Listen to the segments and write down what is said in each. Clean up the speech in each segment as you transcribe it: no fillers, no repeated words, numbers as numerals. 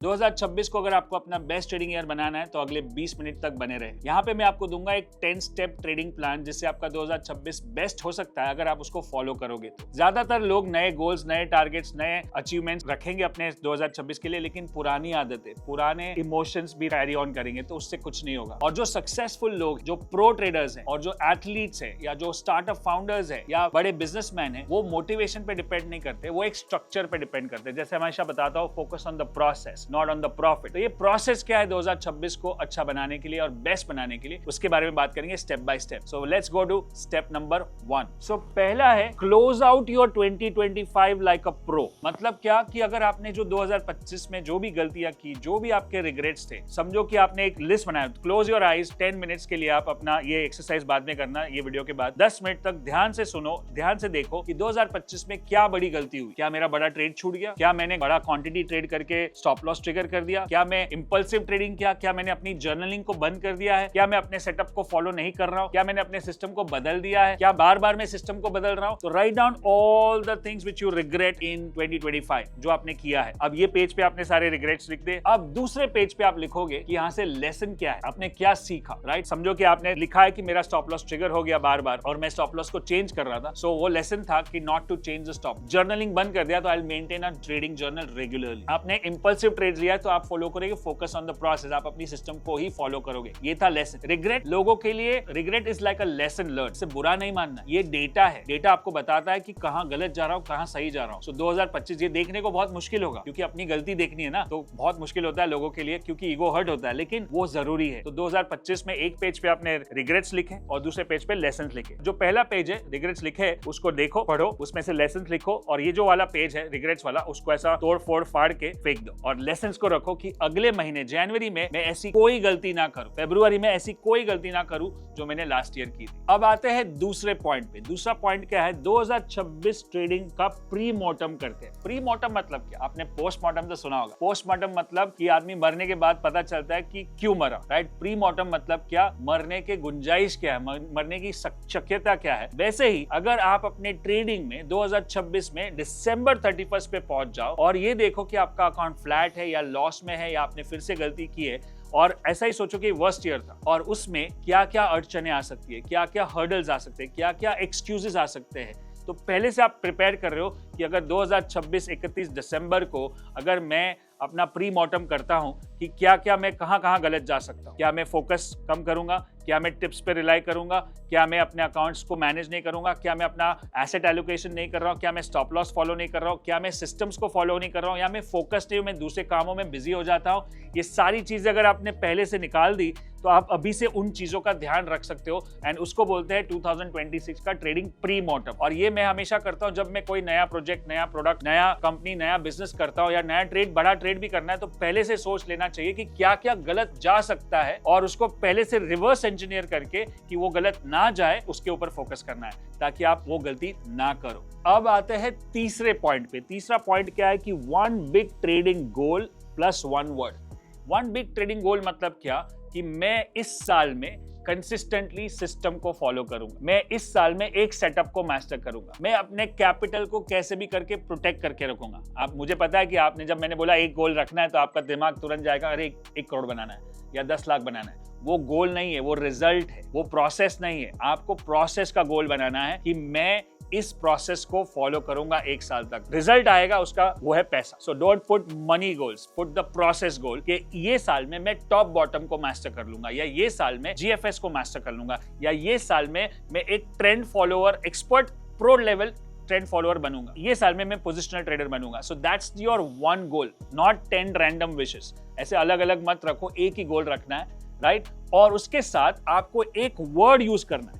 2026 को अगर आपको अपना बेस्ट ट्रेडिंग ईयर बनाना है तो अगले 20 मिनट तक बने रहे। यहाँ पे मैं आपको दूंगा एक 10 स्टेप ट्रेडिंग प्लान जिससे आपका 2026 बेस्ट हो सकता है अगर आप उसको फॉलो करोगे तो। ज्यादातर लोग नए गोल्स, नए टारगेट्स, नए अचीवमेंट्स रखेंगे अपने 2026 के लिए, लेकिन पुरानी आदतें, पुराने इमोशंस भी कैरी ऑन करेंगे तो उससे कुछ नहीं होगा। और जो सक्सेसफुल लोग, जो प्रो ट्रेडर्स हैं और जो एथलीट्स हैं या जो स्टार्टअप फाउंडर्स हैं या बड़े बिजनेसमैन हैं, वो मोटिवेशन पे डिपेंड नहीं करते, वो एक स्ट्रक्चर पे डिपेंड करते हैं। जैसे हमेशा बताता हूँ, focus on the process not on the profit. तो ये प्रोसेस क्या है 2026 को अच्छा बनाने के लिए और बेस्ट बनाने के लिए, उसके बारे में बात करेंगे step by step. So let's go to step number 1। So पहला है close out your 2025 like a pro. मतलब क्या कि अगर आपने जो 2025 में जो भी गलतियां की, जो भी आपके रिग्रेट्स थे, समझो कि आपने एक लिस्ट बनाया। क्लोज योर आईज 10 मिनट्स के लिए। आप अपना ये एक्सरसाइज बाद में करना, ये वीडियो के बाद 10 मिनट तक ध्यान से सुनो, ध्यान से देखो कि 2025 में क्या बड़ी गलती हुई। क्या मेरा बड़ा ट्रेड छूट गया? क्या मैंने बड़ा क्वांटिटी ट्रेड करके स्टॉप लॉस ट्रिगर कर दिया? क्या मैं इंपल्सिव ट्रेडिंग किया? क्या मैंने अपनी जर्नलिंग को बंद कर दिया है? क्या मैं अपने सेटअप को फॉलो नहीं कर रहा हूं? क्या मैंने अपने सिस्टम को बदल दिया है? क्या बार बार मैं सिस्टम को बदल रहा हूं? तो write down all the things which you regret in 2025 जो आपने किया है। अब ये पेज पे आपने सारे रिग्रेट्स लिख दे। अब दूसरे पेज पे आप लिखोगे कि यहाँ से लेसन क्या है, आपने क्या सीखा। राइट, समझो कि आपने लिखा है कि मेरा स्टॉप लॉस ट्रिगर हो गया बार बार और मैं स्टॉप लॉस को चेंज कर रहा था। सो वो लेसन था कि not to change the stop. Journaling बंद कर दिया तो I will maintain a trading journal regularly. आपने इंपल्सिव ट्रेड लिया तो आप फॉलो करोगे फोकस ऑन द प्रोसेस, आप अपनी सिस्टम को ही फॉलो करोगे। ये था लेसन। रिग्रेट लोगों के लिए, regret is like a lesson learn. इसे बुरा नहीं मानना, ये डेटा है। डेटा आपको बताता है कि कहां गलत जा रहा हूं, कहां सही जा रहा हूं। सो 2025 ये देखने को बहुत मुश्किल होगा क्योंकि अपनी गलती देखनी है ना, तो बहुत मुश्किल होता है लोगों के लिए क्योंकि ईगो हर्ट होता है, लेकिन वो जरूरी है। तो 2025 में एक पेज पे आपने रिग्रेट्स लिखे और दूसरे पेज पे लेसन्स लिखे। जो पहला पेज है रिग्रेट्स लिखे उसको देखो, पढ़ो, उसमें से लेसन्स लिखो, और ये जो वाला पेज है रिग्रेट्स वाला उसको ऐसा तोड़ फोड़ फाड़ के फेंक दो और लेसन्स को रखो कि अगले महीने जनवरी में मैं ऐसी कोई गलती ना करूं, फरवरी में ऐसी कोई गलती ना करूं जो मैंने लास्ट ईयर की थी। अब आते हैं दूसरे पॉइंट पे। दूसरा पॉइंट क्या है? 2026 ट्रेडिंग का प्री मॉर्टम करते हैं। प्री मॉर्टम मतलब क्या? आपने पोस्ट मॉर्टम तो सुना होगा। पोस्ट मॉर्टम मतलब कि आदमी मरने के बाद पता चलता है कि क्यों मरा। राइट, प्री मॉर्टम मतलब क्या? मरने के गुंजाइश क्या है, मरने की शक्यता क्या है। वैसे ही अगर आप अपने ट्रेडिंग में 2026 में दिसंबर 31 पे पहुंच जाओ और ये देखो कि आपका अकाउंट फ्लैट है या लॉस में है या आपने फिर से गलती की है, और ऐसा ही सोचो कि वर्स्ट ईयर था और उसमें क्या क्या अड़चने आ सकती है, क्या क्या हर्डल्स आ सकते हैं, क्या क्या एक्सक्यूजेस आ सकते हैं, तो पहले से आप प्रिपेयर कर रहे हो कि अगर 2026 31 दिसंबर को अगर मैं अपना प्री मॉर्टम करता हूं कि क्या क्या मैं कहां गलत जा सकता हूं। क्या मैं फोकस कम करूंगा? क्या मैं टिप्स पे रिलाई करूंगा? क्या मैं अपने अकाउंट्स को मैनेज नहीं करूंगा? क्या मैं अपना एसेट एलोकेशन नहीं कर रहा हूं? क्या मैं स्टॉप लॉस फॉलो नहीं कर रहा हूं? क्या मैं सिस्टम्स को फॉलो नहीं कर रहा हूं? या मैं फोकस नहीं हूं, मैं दूसरे कामों में बिजी हो जाता हूं? ये सारी चीजें अगर आपने पहले से निकाल दी तो आप अभी से उन चीजों का ध्यान रख सकते हो एंड उसको बोलते हैं 2026 का ट्रेडिंग प्री मॉर्टम। और ये मैं हमेशा करता हूं जब मैं कोई नया प्रोजेक्ट, नया प्रोडक्ट, नया कंपनी, नया बिजनेस करता हूं या नया ट्रेड, बड़ा ट्रेड भी करना है तो पहले से सोच लेना चाहिए कि क्या क्या गलत जा सकता है और उसको पहले से रिवर्स इंजीनियर करके कि वो गलत ना जाए उसके ऊपर फोकस करना है ताकि आप वो गलती ना करो। अब आते हैं तीसरे पॉइंट पे। तीसरा पॉइंट क्या है कि one big trading goal plus one word. One big trading goal मतलब क्या कि मैं इस साल में कंसिस्टेंटली सिस्टम को फॉलो करूंगा। मैं इस साल में एक सेटअप को मास्टर करूंगा। मैं अपने कैपिटल को कैसे भी करके प्रोटेक्ट करके रखूंगा। आप, मुझे पता है कि आपने, जब मैंने बोला एक गोल रखना है तो आपका दिमाग तुरंत जाएगा अरे 1 करोड़ बनाना है या 10 लाख बनाना है। वो गोल नहीं है, वो रिजल्ट है, वो प्रोसेस नहीं है। आपको प्रोसेस का गोल बनाना है कि मैं इस प्रोसेस को फॉलो करूंगा 1 साल तक। रिजल्ट आएगा उसका, वो है पैसा। So don't put money goals, put the process goal कि ये साल में मैं टॉप बॉटम को मास्टर कर लूंगा, या ये साल में जीएफएस को मास्टर कर लूंगा, या ये साल में मैं एक trend follower, expert pro level trend follower बनूंगा, ये साल में मैं पोजिशनल ट्रेडर बनूंगा। So that's your one goal, not 10 random wishes. ऐसे अलग अलग मत रखो, एक ही गोल रखना है। राइट, और उसके साथ आपको एक वर्ड यूज करना है,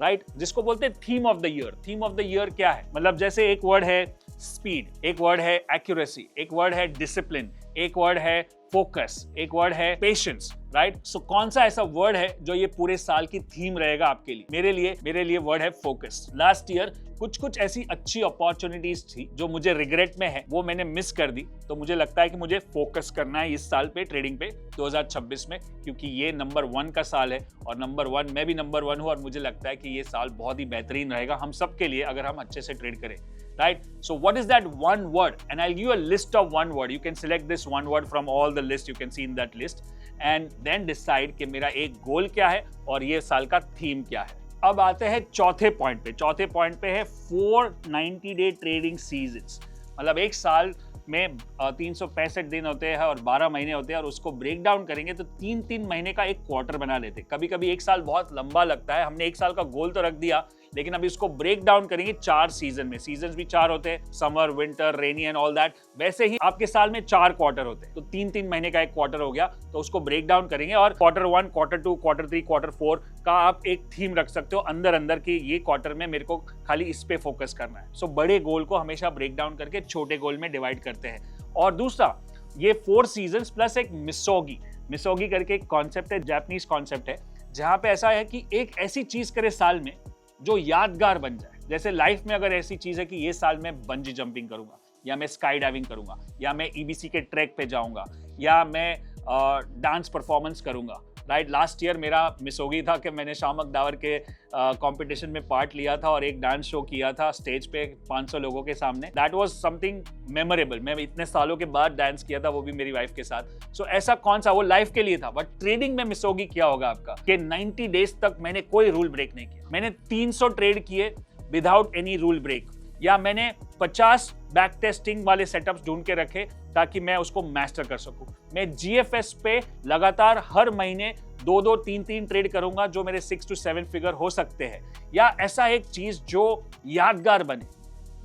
राइट, जिसको बोलते हैं theme of the year. Theme of the year क्या है? मतलब जैसे एक वर्ड है स्पीड, एक वर्ड है एक्यूरेसी, एक वर्ड है डिसिप्लिन, एक वर्ड है फोकस, एक वर्ड है पेशेंस। राइट, सो कौन सा ऐसा वर्ड है जो ये पूरे साल की थीम रहेगा आपके लिए? मेरे लिए वर्ड है फोकस। लास्ट ईयर कुछ ऐसी अच्छी अपॉर्चुनिटीज थी जो मुझे रिग्रेट में है, वो मैंने मिस कर दी। तो मुझे लगता है कि मुझे फोकस करना है इस साल पे, ट्रेडिंग पे 2026 में, क्योंकि ये नंबर 1 का साल है और नंबर 1, मैं भी नंबर 1 हूँ और मुझे लगता है कि ये साल बहुत ही बेहतरीन रहेगा हम सब के लिए अगर हम अच्छे से ट्रेड करें। right? So what is that one word? And I'll give you a list of one word. You can select this one word from all the list you can see in that list and then decide कि मेरा एक गोल क्या है और ये साल का theme क्या है। अब आते हैं चौथे पॉइंट पे। चौथे पॉइंट पे है 490 डे ट्रेडिंग सीजन्स। मतलब एक साल में 365 दिन होते हैं और 12 महीने होते हैं और उसको ब्रेक डाउन करेंगे तो 3-3 महीने का एक क्वार्टर बना लेते हैं। कभी कभी एक साल बहुत लंबा लगता है, हमने एक साल का गोल तो रख दिया लेकिन अभी उसको ब्रेक डाउन करेंगे 4 सीजन में। सीजन भी 4 होते हैं, summer, winter, rainy and all that. वैसे ही आपके साल में 4 क्वार्टर होते हैं तो 3-3 महीने का एक क्वार्टर हो गया, तो उसको ब्रेक डाउन करेंगे और क्वार्टर 1, क्वार्टर 2, क्वार्टर 3, क्वार्टर 4 का आप एक थीम रख सकते हो अंदर अंदर की ये क्वार्टर में मेरे को खाली इस पे फोकस करना है। सो बड़े गोल को हमेशा ब्रेक डाउन करके छोटे गोल में डिवाइड करते हैं। और दूसरा, ये 4 सीजन्स प्लस एक मिसोगी करके एक कॉन्सेप्ट है, जापानीज कॉन्सेप्ट है, जहां पे ऐसा है कि एक ऐसी चीज करे साल में जो यादगार बन जाए। जैसे लाइफ में अगर ऐसी चीज है कि ये साल मैं बंजी जंपिंग करूंगा या मैं स्काई डाइविंग करूंगा या मैं ईबीसी के ट्रैक पे जाऊंगा या मैं डांस परफॉर्मेंस करूंगा, राइट? लास्ट ईयर मेरा मिसोगी था कि मैंने शामक दावर के कंपटीशन में पार्ट लिया था और एक डांस शो किया था स्टेज पे 500 लोगों के सामने। That was something memorable. मैं इतने सालों के बाद डांस किया था, वो भी मेरी वाइफ के साथ। सो ऐसा कौन सा, वो लाइफ के लिए था। बट ट्रेडिंग में मिसोगी क्या होगा आपका कि 90 डेज तक मैंने कोई रूल ब्रेक नहीं किया। मैंने 300 ट्रेड किए विदाउट एनी रूल ब्रेक, या मैंने 50 बैक टेस्टिंग वाले सेटअप्स ढूंढ के रखे ताकि मैं उसको मास्टर कर सकूं। मैं जीएफएस पे लगातार हर महीने 2-2, 3-3 ट्रेड करूंगा जो मेरे 6 to 7 फिगर हो सकते हैं, या ऐसा एक चीज जो यादगार बने।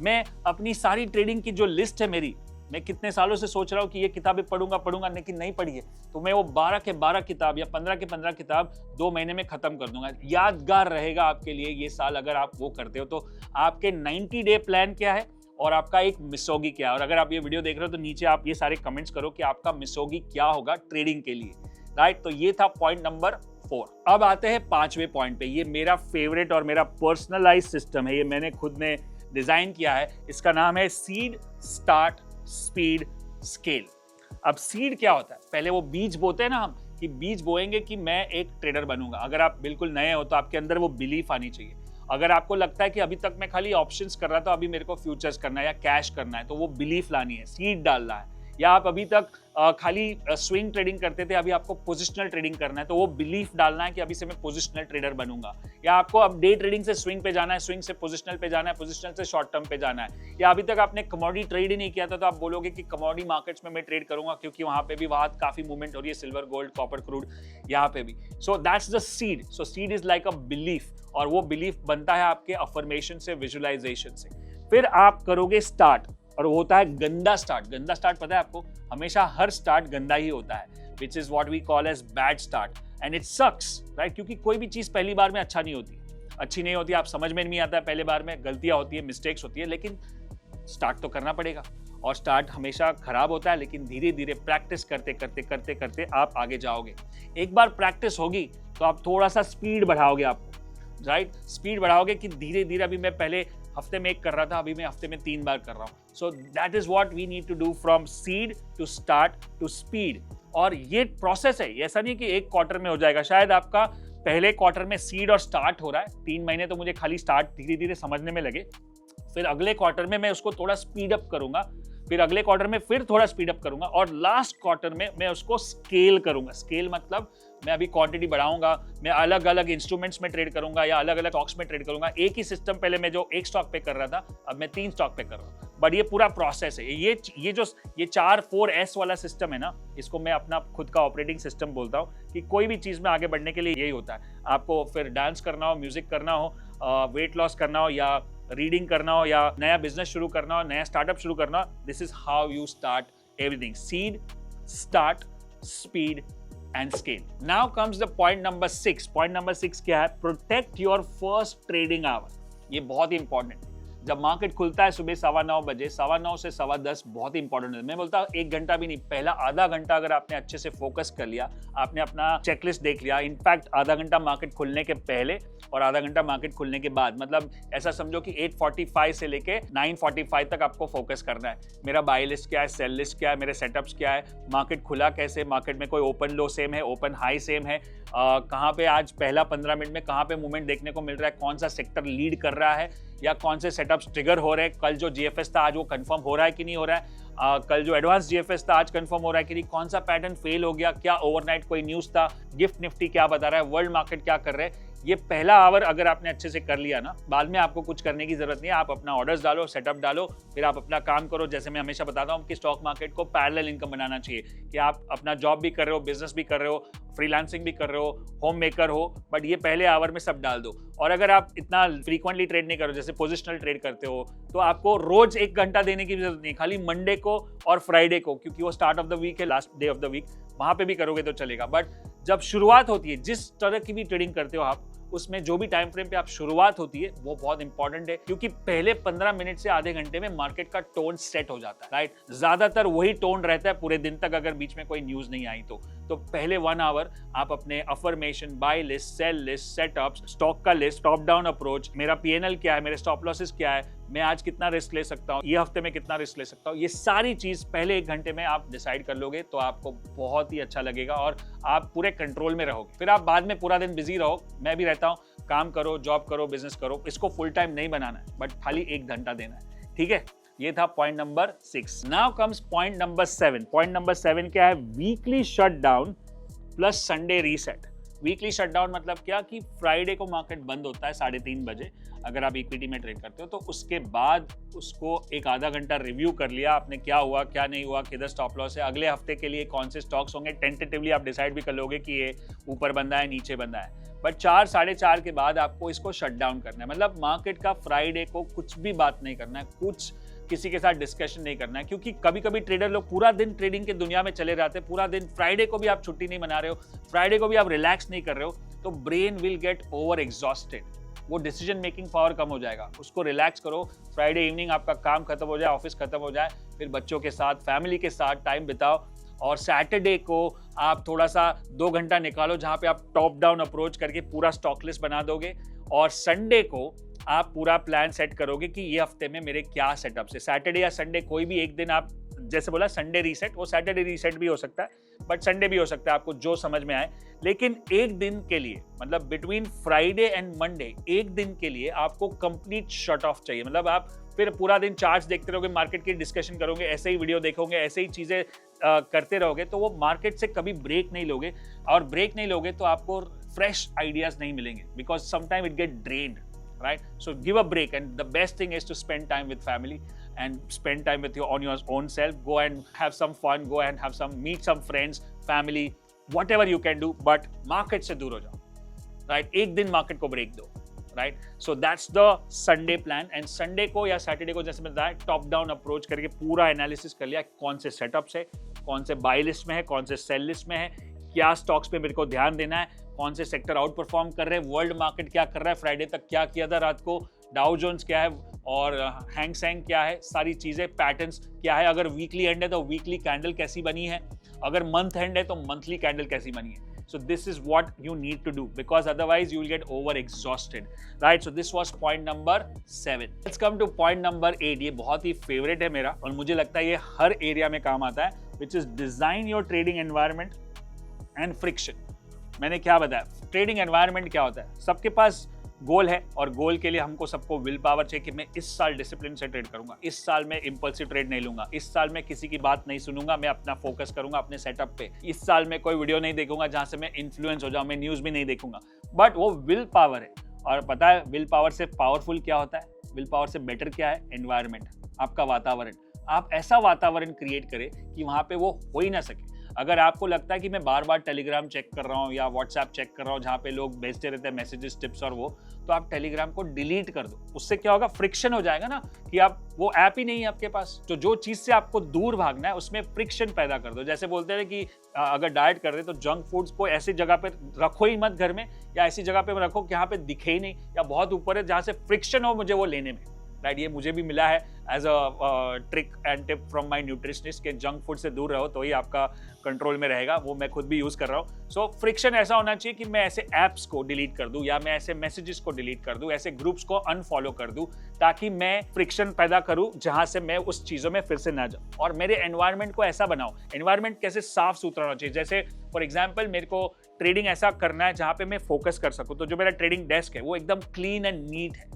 मैं अपनी सारी ट्रेडिंग की जो लिस्ट है मेरी, मैं कितने सालों से सोच रहा हूं कि ये किताबें पढ़ूंगा लेकिन नहीं पढ़ी है, तो मैं वो 12 के 12 किताब या 15 के 15 किताब 2 महीने में खत्म कर दूंगा। यादगार रहेगा आपके लिए ये साल अगर आप वो करते हो। तो आपके 90 डे प्लान क्या है और आपका एक मिसोगी क्या है? और अगर आप ये वीडियो देख रहे हो तो नीचे आप ये सारे कमेंट्स करो कि आपका मिसोगी क्या होगा ट्रेडिंग के लिए, राइट? तो ये था पॉइंट नंबर 4। अब आते हैं 5वें पॉइंट पे। ये मेरा फेवरेट और मेरा पर्सनलाइज सिस्टम है, ये मैंने खुद ने डिजाइन किया है। इसका नाम है सीड, स्टार्ट, स्पीड, स्केल। अब सीड क्या होता है? पहले वो बीज बोते हैं ना हम, कि बीज बोएंगे कि मैं एक ट्रेडर बनूंगा। अगर आप बिल्कुल नए हो तो आपके अंदर वो बिलीफ आनी चाहिए। अगर आपको लगता है कि अभी तक मैं खाली ऑप्शंस कर रहा था, अभी मेरे को फ्यूचर्स करना है या कैश करना है, तो वो बिलीफ लानी है, सीड डालना है। या आप अभी तक खाली स्विंग ट्रेडिंग करते थे, अभी आपको पोजिशनल ट्रेडिंग करना है, तो वो बिलीफ डालना है कि अभी से मैं पोजिशनल ट्रेडर बनूंगा। या आपको अब डे ट्रेडिंग से स्विंग पे जाना है, स्विंग से पोजिशनल पे जाना है, पोजिशनल से शॉर्ट टर्म पे जाना है। या अभी तक आपने कमोडिटी ट्रेड ही नहीं किया था, तो आप बोलोगे कि कमोडिटी मार्केट्स में मैं ट्रेड करूंगा क्योंकि वहां पे भी वहां काफी मूवमेंट हो रही है, सिल्वर, गोल्ड, कॉपर, क्रूड, यहाँ पे भी। So that's the seed. So seed is like a belief, और वो बिलीफ बनता है आपके अफर्मेशन से, विजुअलाइजेशन से। फिर आप करोगे स्टार्ट, और वो होता है गंदा स्टार्ट। गंदा स्टार्ट पता है आपको? हमेशा हर स्टार्ट गंदा ही होता है, which is what we call as bad start, and it sucks, right? क्योंकि कोई भी चीज पहली बार में अच्छी नहीं होती, आप समझ में नहीं आता है पहले बार में, गलतियां होती है, मिस्टेक्स होती है, लेकिन स्टार्ट तो करना पड़ेगा। और स्टार्ट हमेशा खराब होता है, लेकिन धीरे धीरे प्रैक्टिस करते करते आप आगे जाओगे। एक बार प्रैक्टिस होगी तो आप थोड़ा सा स्पीड बढ़ाओगे, आपको राइट स्पीड बढ़ाओगे कि धीरे धीरे, अभी मैं पहले हफ्ते में 1 कर रहा था, अभी मैं हफ्ते में 3 बार कर रहा हूँ। So that is what we need to do, from seed to start to speed. और ये प्रोसेस है, ऐसा नहीं कि एक क्वार्टर में हो जाएगा। शायद आपका पहले क्वार्टर में सीड और स्टार्ट हो रहा है, 3 महीने तो मुझे खाली स्टार्ट धीरे धीरे समझने में लगे, फिर अगले क्वार्टर में मैं उसको थोड़ा स्पीड अप करूंगा, फिर अगले क्वार्टर में फिर थोड़ा स्पीड अप करूंगा, और लास्ट क्वार्टर में मैं उसको स्केल करूंगा। स्केल मतलब मैं अभी क्वांटिटी बढ़ाऊंगा, मैं अलग अलग इंस्ट्रूमेंट्स में ट्रेड करूंगा या अलग अलग स्टॉक्स में ट्रेड करूंगा। एक ही सिस्टम, पहले मैं जो 1 स्टॉक पे कर रहा था, अब मैं 3 स्टॉक पे कर रहा हूँ। बट ये पूरा प्रोसेस है। ये 4-4S वाला सिस्टम है ना, इसको मैं अपना खुद का ऑपरेटिंग सिस्टम बोलता हूँ, कि कोई भी चीज में आगे बढ़ने के लिए यही होता है। आपको फिर डांस करना हो, म्यूजिक करना हो, वेट लॉस करना हो, या रीडिंग करना हो, या नया बिजनेस शुरू करना हो, नया स्टार्टअप शुरू करना हो, this is how you start everything. Seed, start, speed and scale. Now comes the point number 6। Point number 6 क्या है? Protect your first trading hour. ये बहुत ही इंपॉर्टेंट है। जब मार्केट खुलता है सुबह 9:15 बजे, 9:15 से 10:15 बहुत इंपॉर्टेंट है। मैं बोलता हूँ 1 घंटा भी नहीं, पहला आधा घंटा अगर आपने अच्छे से फोकस कर लिया, आपने अपना चेकलिस्ट देख लिया, इनफैक्ट आधा घंटा मार्केट खुलने के पहले और आधा घंटा मार्केट खुलने के बाद, मतलब ऐसा समझो कि 8:45 से लेके 9:45 तक आपको फोकस करना है। मेरा बाय लिस्ट क्या है, सेल लिस्ट क्या है, मेरे सेटअप्स क्या है, मार्केट खुला कैसे, मार्केट में कोई ओपन लो सेम है, ओपन हाई सेम है, कहाँ पे आज पहला 15 मिनट में कहाँ पे मूवमेंट देखने को मिल रहा है, कौन सा सेक्टर लीड कर रहा है, या कौन से सेटअप्स ट्रिगर हो रहे हैं, कल जो जीएफएस था आज वो कंफर्म हो रहा है कि नहीं हो रहा है, कल जो एडवांस जीएफएस था आज कंफर्म हो रहा है कि नहीं, कौन सा पैटर्न फेल हो गया, क्या ओवरनाइट कोई न्यूज था, गिफ्ट निफ्टी क्या बता रहा है, वर्ल्ड मार्केट क्या कर रहे हैं। ये पहला आवर अगर आपने अच्छे से कर लिया ना, बाद में आपको कुछ करने की जरूरत नहीं है। आप अपना ऑर्डर्स डालो, सेटअप डालो, फिर आप अपना काम करो। जैसे मैं हमेशा बताता हूँ कि स्टॉक मार्केट को पैरेलल इनकम बनाना चाहिए, कि आप अपना जॉब भी कर रहे हो, बिजनेस भी कर रहे हो, फ्रीलांसिंग भी कर रहे हो, होम मेकर हो, बट ये पहले आवर में सब डाल दो। और अगर आप इतना फ्रीक्वेंटली ट्रेड नहीं करो, जैसे पोजिशनल ट्रेड करते हो, तो आपको रोज 1 घंटा देने की जरूरत नहीं, खाली मंडे को और फ्राइडे को, क्योंकि वो स्टार्ट ऑफ द वीक है, last day of the week, वहां पे भी करोगे तो चलेगा। बट जब शुरुआत होती है, जिस तरह की भी ट्रेडिंग करते हो आप, उसमें जो भी टाइम फ्रेम पे आप शुरुआत होती है वो बहुत इंपॉर्टेंट है, क्योंकि पहले 15 मिनट से आधे घंटे में मार्केट का टोन सेट हो जाता है, राइट। ज्यादातर वही टोन रहता है पूरे दिन तक, अगर बीच में कोई न्यूज नहीं आई तो पहले 1 आवर आप अपने affirmation, buy list, sell list, setups, stock का लिस्ट, टॉप डाउन अप्रोच, मेरा पीएनएल क्या है, मेरे स्टॉप लॉसेस क्या है, मैं आज कितना रिस्क ले सकता हूँ, ये हफ्ते में कितना रिस्क ले सकता हूँ, ये सारी चीज पहले 1 घंटे में आप डिसाइड कर लोगे तो आपको बहुत ही अच्छा लगेगा और आप पूरे कंट्रोल में रहोगे। फिर आप बाद में पूरा दिन बिजी रहो, मैं भी रहता हूँ, काम करो, जॉब करो, बिजनेस करो, इसको फुल टाइम नहीं बनाना है, बट खाली 1 घंटा देना है, ठीक है। ये था point number 6। Now comes point number 7। Point number 7 क्या है? Weekly shutdown plus Sunday reset. Weekly shutdown मतलब क्या कि फ्राइडे को मार्केट बंद होता है 3:30 बजे, अगर आप इक्विटी में ट्रेड करते हो, तो उसके बाद उसको एक आधा घंटा रिव्यू कर लिया आपने, क्या हुआ क्या नहीं हुआ, किधर स्टॉप लॉस है, अगले हफ्ते के लिए कौन से स्टॉक्स होंगे, टेंटेटिवली आप डिसाइड भी कर लोगे कि ये ऊपर बंदा है, नीचे बंदा है। बट 4 साढ़े 4 के बाद आपको इसको शट डाउन करना है, मतलब मार्केट का फ्राइडे को कुछ भी बात नहीं करना है, कुछ किसी के साथ डिस्कशन नहीं करना है, क्योंकि कभी कभी ट्रेडर लोग पूरा दिन ट्रेडिंग के दुनिया में चले जाते हैं, पूरा दिन, फ्राइडे को भी आप छुट्टी नहीं मना रहे हो, फ्राइडे को भी आप रिलैक्स नहीं कर रहे हो, तो brain will get over exhausted, वो डिसीजन मेकिंग पावर कम हो जाएगा। उसको रिलैक्स करो, फ्राइडे इवनिंग आपका काम खत्म हो जाए, ऑफिस खत्म हो जाए, फिर बच्चों के साथ, फैमिली के साथ टाइम बिताओ, और सैटरडे को आप थोड़ा सा 2 घंटा निकालो जहां पे आप टॉप डाउन अप्रोच करके पूरा स्टॉक लिस्ट बना दोगे, और संडे को आप पूरा प्लान सेट करोगे कि ये हफ्ते में मेरे क्या सेटअप है। सैटरडे या संडे कोई भी एक दिन आप, जैसे बोला संडे रीसेट, वो सैटरडे रीसेट भी हो सकता है, बट संडे भी हो सकता है, आपको जो समझ में आए। लेकिन एक दिन के लिए, मतलब बिटवीन फ्राइडे एंड मंडे, एक दिन के लिए आपको कंप्लीट शट ऑफ चाहिए। मतलब आप फिर पूरा दिन चार्ट्स देखते रहोगे, मार्केट की डिस्कशन करोगे, ऐसे ही वीडियो देखोगे, ऐसे ही चीजें करते रहोगे, तो वो मार्केट से कभी ब्रेक नहीं लोगे, और ब्रेक नहीं लोगे तो आपको फ्रेश आइडियाज नहीं मिलेंगे, because sometime it get drained, right? So give a break, and the best thing is to spend time with family and spend time with on your own self. Go and have some fun, go and meet some friends, family, whatever you can do, but market से दूर हो जाओ, right? एक दिन market को break दो, right? So that's the Sunday plan, and Sunday को या Saturday को, जैसे मैं बताया, टॉप डाउन अप्रोच करके पूरा एनालिसिस कर लिया, कौन से सेटअप्स है, कौन से बाय लिस्ट में है, कौन से सेल लिस्ट में है, क्या स्टॉक्स पे मेरे को ध्यान देना है, कौन से सेक्टर आउट परफॉर्म कर रहे हैं, वर्ल्ड मार्केट क्या कर रहा है, फ्राइडे तक क्या किया था रात को, डाउ जोन्स क्या है और हैंग सेंग क्या है, सारी चीजें, पैटर्न्स क्या है, अगर वीकली एंड है तो वीकली कैंडल कैसी बनी है, अगर मंथ एंड है तो मंथली कैंडल कैसी बनी है। So this is what you need to do, because otherwise you will get over exhausted, right? So this was point number 7. Let's come to point number 8. ये बहुत ही फेवरेट है मेरा, और मुझे लगता है ये हर एरिया में काम आता है, which is design your trading environment and friction. मैंने क्या बताया, ट्रेडिंग एनवायरनमेंट क्या होता है, सबके पास गोल है, और गोल के लिए हमको सबको विल पावर चाहिए कि मैं इस साल डिसिप्लिन से ट्रेड करूंगा, इस साल मैं इंपल्सिव ट्रेड नहीं लूंगा, इस साल मैं किसी की बात नहीं सुनूंगा, मैं अपना फोकस करूंगा अपने सेटअप पे, इस साल मैं कोई वीडियो नहीं देखूंगा जहां से मैं इन्फ्लुएंस हो जाऊं, मैं न्यूज भी नहीं देखूंगा। बट वो विल पावर है, और पता है विल पावर से पावरफुल क्या होता है, विल पावर से बेटर क्या है, एनवायरनमेंट, आपका वातावरण। आप ऐसा वातावरण क्रिएट करें कि वहां पे वो हो ही ना सके। अगर आपको लगता है कि मैं बार बार टेलीग्राम चेक कर रहा हूँ या व्हाट्सएप चेक कर रहा हूँ जहाँ पे लोग भेजते रहते हैं मैसेजेस, टिप्स और वो, तो आप टेलीग्राम को डिलीट कर दो। उससे क्या होगा, फ्रिक्शन हो जाएगा ना, कि आप, वो ऐप ही नहीं है आपके पास, तो जो चीज से आपको दूर भागना है उसमें फ्रिक्शन पैदा कर दो। जैसे बोलते हैं कि अगर डाइट कर रहे तो जंक फूड्स को ऐसी जगह पे रखो ही मत घर में, या ऐसी जगह पे रखो कि यहाँ पे दिखे ही नहीं, या बहुत ऊपर है जहाँ से फ्रिक्शन हो मुझे वो लेने में, राइट। ये मुझे भी मिला है as a trick and tip from my nutritionist के जंक फूड से दूर रहो तो ही आपका कंट्रोल में रहेगा, वो मैं खुद भी यूज कर रहा हूँ। सो फ्रिक्शन ऐसा होना चाहिए कि मैं ऐसे ऐप्स को डिलीट कर दूं, या मैं ऐसे मैसेजेस को डिलीट कर दूं, ऐसे ग्रुप्स को अनफॉलो कर दूं, ताकि मैं फ्रिक्शन पैदा करूं जहां से मैं उस चीजों में फिर से ना जाऊं। और मेरे एनवायरनमेंट को ऐसा बनाओ, एनवायरनमेंट कैसे साफ सुथरा होना चाहिए, जैसे फॉर एग्जाम्पल मेरे को ट्रेडिंग ऐसा करना है जहां पे मैं फोकस कर सकूं, तो जो मेरा ट्रेडिंग डेस्क है वो एकदम क्लीन एंड नीट है,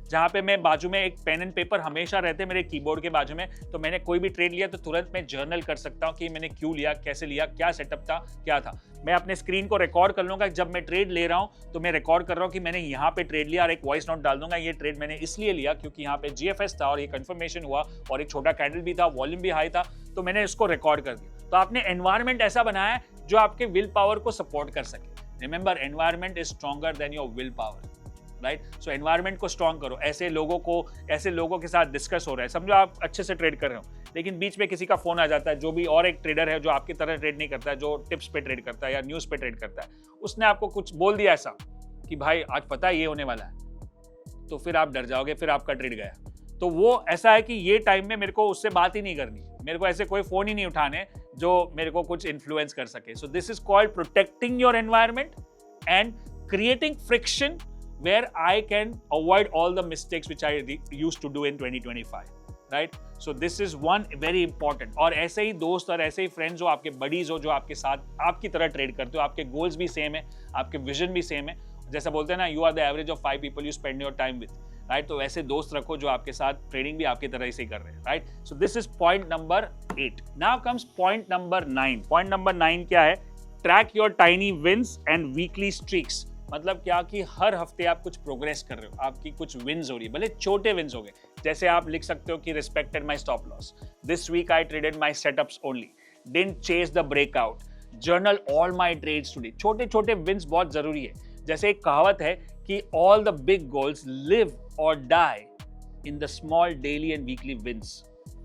जहाँ पे मैं बाजू में एक पेन एंड पेपर हमेशा रहते मेरे कीबोर्ड के बाजू में, तो मैंने कोई भी ट्रेड लिया तो तुरंत मैं जर्नल कर सकता हूँ कि मैंने क्यों लिया, कैसे लिया, क्या सेटअप था, क्या था। मैं अपने स्क्रीन को रिकॉर्ड कर लूंगा, जब मैं ट्रेड ले रहा हूँ तो मैं रिकॉर्ड कर रहा हूँ कि मैंने यहाँ पे ट्रेड लिया, और एक वॉइस नोट डाल दूंगा, ये ट्रेड मैंने इसलिए लिया क्योंकि यहाँ पे जीएफएस था और ये कंफर्मेशन हुआ और एक छोटा कैंडल भी था, वॉल्यूम भी हाई था, तो मैंने इसको रिकॉर्ड कर दिया। तो आपने एनवायरमेंट ऐसा बनाया है जो आपके विल पावर को सपोर्ट कर सके। Remember, environment is stronger than your will power, right? So environment को स्ट्रॉन्ग करो। ऐसे लोगों के साथ डिस्कस हो रहा है, समझो आप अच्छे से ट्रेड कर रहे हो, लेकिन बीच में किसी का फोन आ जाता है, जो भी और एक ट्रेडर है जो आपकी तरह ट्रेड नहीं करता है, जो टिप्स पे ट्रेड करता है या न्यूज़ पे ट्रेड करता है, उसने आपको कुछ बोल दिया ऐसा कि भाई आज पता है ये होने वाला है, तो फिर आप डर जाओगे, फिर आपका ट्रेड गया। तो वो ऐसा है कि ये टाइम में मेरे को उससे बात ही नहीं करनी, मेरे को ऐसे कोई फोन ही नहीं उठाने जो मेरे को कुछ इन्फ्लुएंस कर सके। सो this is called protecting your environment and creating friction where I can avoid all the mistakes which I used to do in 2025, right? So this is one very important। और ऐसे ही दोस्त और ऐसे ही फ्रेंड्स हो, आपके buddies हो, जो आपके साथ आपकी तरह ट्रेड करते हो, आपके गोल्स भी सेम है, आपके विजन भी सेम है। जैसा बोलते हैं ना, you are the average of 5 people you spend your time with, right? तो ऐसे दोस्त रखो जो आपके साथ ट्रेडिंग भी आपकी तरह से कर रहे हैं, right? So this is point number 8। Now comes point number 9। Point number 9 क्या है? Track your tiny wins and weekly streaks. मतलब क्या कि हर हफ्ते आप कुछ प्रोग्रेस कर रहे हो, आपकी कुछ विंस हो रही है, भले छोटे विंस हो गए। जैसे आप लिख सकते हो कि respected my stop loss, this week I traded my setups only, didn't chase the breakout, journal all my trades today. छोटे छोटे विंस बहुत जरूरी है। जैसे एक कहावत है कि all the big goals live or die in the small daily and weekly wins.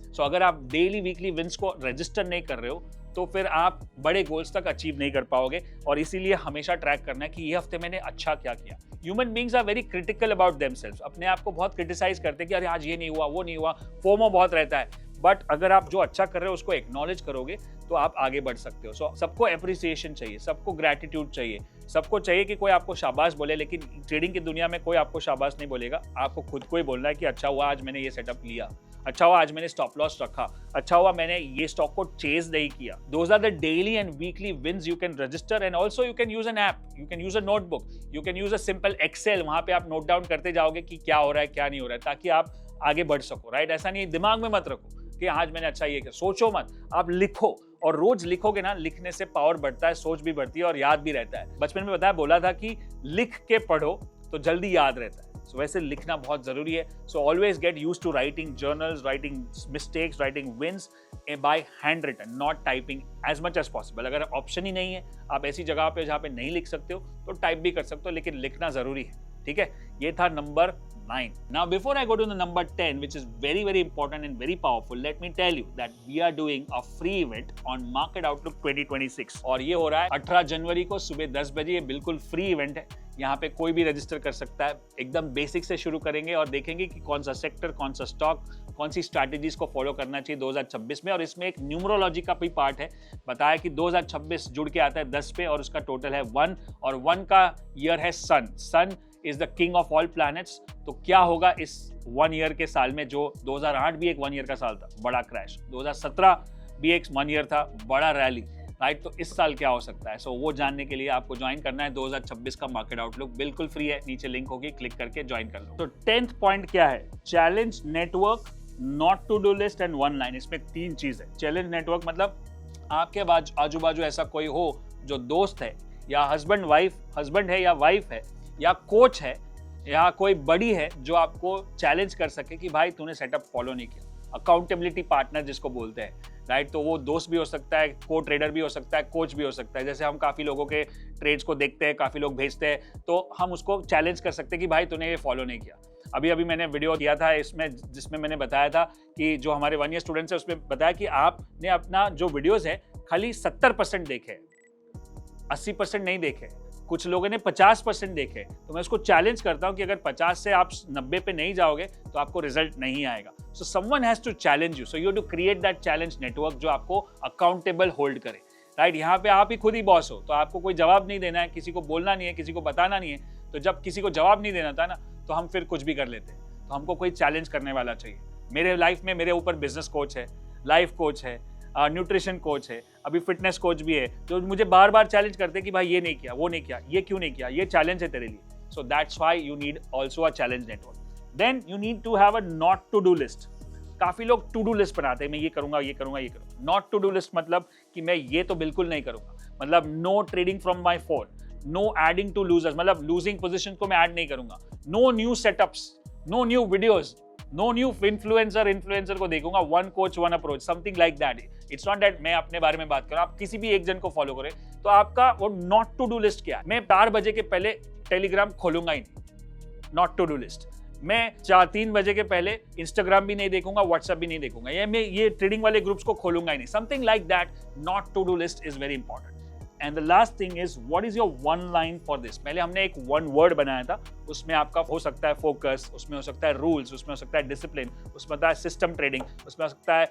So अगर आप डेली वीकली विंस को रजिस्टर नहीं कर रहे हो तो फिर आप बड़े गोल्स तक अचीव नहीं कर पाओगे। और इसीलिए हमेशा ट्रैक करना है कि ये हफ्ते मैंने अच्छा क्या किया। Human beings are very critical about themselves, अपने आप को बहुत क्रिटिसाइज करते हैं कि अरे आज ये नहीं हुआ, वो नहीं हुआ, फोमो बहुत रहता है। बट अगर आप जो अच्छा कर रहे हो उसको एक्नॉलेज करोगे तो आप आगे बढ़ सकते हो। सो सबको एप्रिसिएशन चाहिए, सबको ग्रैटिट्यूड चाहिए, सबको चाहिए कि कोई आपको शाबाश बोले। लेकिन ट्रेडिंग की दुनिया में कोई आपको शाबाश नहीं बोलेगा, आपको खुद को ही बोलना है कि अच्छा हुआ आज मैंने ये सेटअप लिया, अच्छा हुआ आज मैंने स्टॉप लॉस रखा, अच्छा हुआ मैंने ये स्टॉक को चेज नहीं किया। Those are the daily and weekly wins you can register. And also you can use an app, you can use a notebook, you can use a simple Excel. वहां पे आप नोट डाउन करते जाओगे कि क्या हो रहा है क्या नहीं हो रहा है, ताकि आप आगे बढ़ सको, राइट? ऐसा नहीं दिमाग में मत रखो कि आज मैंने अच्छा ये किया, सोचो मत, आप लिखो। और रोज लिखोगे ना, लिखने से पावर बढ़ता है, सोच भी बढ़ती है और याद भी रहता है। बचपन में बोला था कि लिख के पढ़ो तो जल्दी याद रहता है। सो वैसे लिखना बहुत जरूरी है। So always get use to writing journals, writing mistakes, writing wins by hand written, not typing as much as possible. अगर ऑप्शन ही नहीं है, आप ऐसी जगह पे जहाँ पे नहीं लिख सकते हो तो टाइप भी कर सकते हो, लेकिन लिखना जरूरी है, ठीक है? ये था number 9. Now before I go to the number 10, which is very very important and very powerful, let me tell you that we are doing a free event on Market Outlook 2026 और ये हो रहा है 18 जनवरी को सुबह 10 बजे। ये बिल्कुल फ्री इवेंट है, यहाँ पे कोई भी रजिस्टर कर सकता है। एकदम बेसिक से शुरू करेंगे और देखेंगे कि कौन सा सेक्टर, कौन सा स्टॉक, कौन सी स्ट्रैटेजीज को फॉलो करना चाहिए 2026 में। और इसमें एक न्यूमरोलॉजी का भी पार्ट है, बताया कि 2026 जुड़ के आता है 10 पे और उसका टोटल है 1 और 1 का ईयर है sun. Sun is the king of all planets. तो क्या होगा इस 1 ईयर के साल में? जो 2008 भी एक 1 ईयर का साल था, बड़ा क्रैश, 2017 भी एक 1 ईयर था, बड़ा रैली, राइट? तो इस साल क्या हो सकता है? सो वो जानने के लिए आपको ज्वाइन करना है 2026 का मार्केट आउटलुक। बिल्कुल फ्री है, नीचे लिंक होगी, क्लिक करके ज्वाइन कर लो। तो 10th पॉइंट क्या है? Challenge network, not to do list and 1 line. इसमें 3 चीज है। चैलेंज नेटवर्क मतलब आपके आजू बाजू ऐसा कोई हो जो दोस्त है या हस्बैंड है या वाइफ है या कोच है या कोई बड़ी है जो आपको चैलेंज कर सके कि भाई तूने सेटअप फॉलो नहीं किया। अकाउंटेबिलिटी पार्टनर जिसको बोलते हैं, राइट? तो वो दोस्त भी हो सकता है, को ट्रेडर भी हो सकता है, कोच भी हो सकता है। जैसे हम काफ़ी लोगों के ट्रेड्स को देखते हैं, काफ़ी लोग भेजते हैं, तो हम उसको चैलेंज कर सकते हैं कि भाई तूने ये फॉलो नहीं किया। अभी मैंने वीडियो किया था इसमें, जिसमें मैंने बताया था कि जो हमारे 1 ईयर स्टूडेंट्स हैं उसमें बताया कि आपने अपना जो वीडियोज़ है खाली 70% देखे, 80% नहीं देखे। कुछ लोगों ने 50% देखे। तो मैं उसको चैलेंज करता हूं कि अगर 50 से आप 90 पे नहीं जाओगे तो आपको रिजल्ट नहीं आएगा। So someone has to challenge you, so you have to create that challenge network जो आपको अकाउंटेबल होल्ड करे, राइट? यहाँ पे आप ही खुद ही बॉस हो, तो आपको कोई जवाब नहीं देना है, किसी को बोलना नहीं है, किसी को बताना नहीं है। तो जब किसी को जवाब नहीं देना था ना, तो हम फिर कुछ भी कर लेते हैं। तो हमको कोई चैलेंज करने वाला चाहिए। मेरे लाइफ में मेरे ऊपर बिजनेस कोच है, लाइफ कोच है, न्यूट्रिशन कोच है, अभी फिटनेस कोच भी है, जो मुझे बार बार चैलेंज करते हैं कि भाई ये नहीं किया, वो नहीं किया, ये क्यों नहीं किया, ये चैलेंज है तेरे लिए। So that's why you need also a challenge network. Then you need to have a not to do list. काफी लोग टू डू लिस्ट बनाते हैं, मैं ये करूंगा ये करूंगा ये करूंगा। नॉट टू डू लिस्ट मतलब कि मैं ये तो बिल्कुल नहीं करूंगा, मतलब no trading from my phone, no adding to losers, मतलब लूजिंग पोजीशन को मैं ऐड नहीं करूंगा, no new setups, no new videos, no new influencer को देखूंगा, one coach one approach, something like that. It's not that मैं अपने बारे में बात करूं, आप किसी भी एक जन को फॉलो करें, तो आपका वो नॉट टू डू लिस्ट क्या है? मैं 4 बजे के पहले टेलीग्राम खोलूंगा ही नहीं, नॉट टू डू लिस्ट। मैं 3 बजे के पहले इंस्टाग्राम भी नहीं देखूंगा, व्हाट्सएप भी नहीं देखूंगा, या मैं ये ट्रेडिंग वाले ग्रुप्स को खोलूंगा ही नहीं, something like that. Not to do list is very important. And the last thing is what is your one line for this. पहले हमने एक वन वर्ड बनाया था, उसमें आपका हो सकता है फोकस, उसमें हो सकता है रूल्स, उसमें हो सकता है डिसिप्लिन, उसमें होता है सिस्टम ट्रेडिंग, उसमें हो सकता है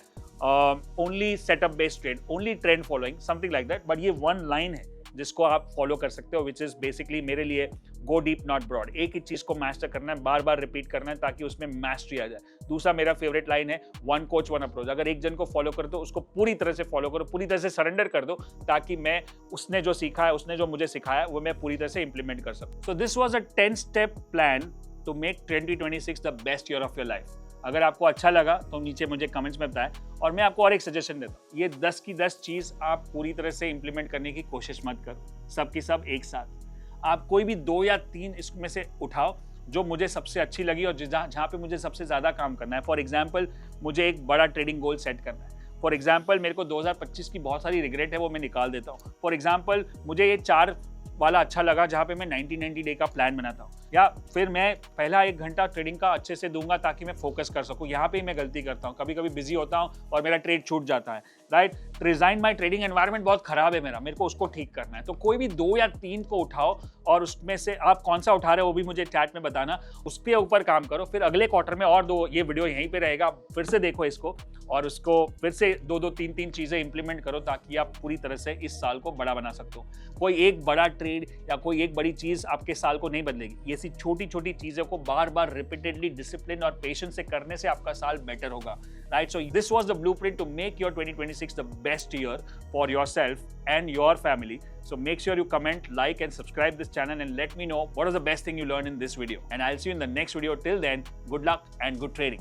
only setup based trade, only trend following, something like that. But ये वन लाइन है जिसको आप फॉलो कर सकते हो, विच इज बेसिकली मेरे लिए गो डीप नॉट ब्रॉड। एक ही चीज को मास्टर करना है, बार बार रिपीट करना है ताकि उसमें मास्टरी आ जाए। दूसरा मेरा फेवरेट लाइन है वन कोच वन अप्रोच। अगर एक जन को फॉलो कर दो, उसको पूरी तरह से फॉलो करो, पूरी तरह से सरेंडर कर दो, ताकि मैं उसने जो सीखा है, उसने जो मुझे सिखाया, वो मैं पूरी तरह से इंप्लीमेंट कर सकूं। So this was a 10-step plan to make 2026 the best year of your life. अगर आपको अच्छा लगा तो नीचे मुझे कमेंट्स में बताएं, और मैं आपको और एक सजेशन देता हूँ, ये 10 की 10 चीज आप पूरी तरह से इंप्लीमेंट करने की कोशिश मत करो, सब की सब एक साथ। आप कोई भी 2 या 3 इसमें से उठाओ जो मुझे सबसे अच्छी लगी और जहाँ पे मुझे सबसे ज्यादा काम करना है। फॉर एग्जाम्पल, मुझे एक बड़ा ट्रेडिंग गोल सेट करना है। फॉर एग्जाम्पल, मेरे को 2025 की बहुत सारी रिग्रेट है, वो मैं निकाल देता हूँ। फॉर एग्जाम्पल, मुझे ये 4 वाला अच्छा लगा जहाँ पे मैं 90 डे का प्लान बनाता हूँ, या फिर मैं पहला 1 घंटा ट्रेडिंग का अच्छे से दूंगा ताकि मैं फोकस कर सकूँ। यहाँ पे ही मैं गलती करता हूँ, कभी कभी बिजी होता हूँ और मेरा ट्रेड छूट जाता है, right. Resign my trading environment बहुत खराब है मेरे को उसको ठीक करना है। तो कोई भी 2 या 3 को उठाओ, और उसमें से आप कौन सा उठा रहे हो वो भी मुझे चैट में बताना, उसके ऊपर काम करो। फिर अगले क्वार्टर में और 2, ये वीडियो यहीं पे रहेगा, फिर से देखो इसको, और उसको फिर से 2-2, 3-3 चीजें इंप्लीमेंट करो ताकि आप पूरी तरह से इस साल को बड़ा बना सकते हो। कोई एक बड़ा ट्रेड या कोई एक बड़ी चीज आपके साल को नहीं बदलेगी, ये सी छोटी छोटी चीजों को बार बार रिपीटेडली डिसिप्लिन और पेशेंस से करने से आपका साल बेटर होगा, right. So this was the blueprint to make your 2026 the best year for yourself and your family. So make sure you comment, like and subscribe this channel and let me know what is the best thing you learned in this video. And I'll see you in the next video. Till then, good luck and good trading.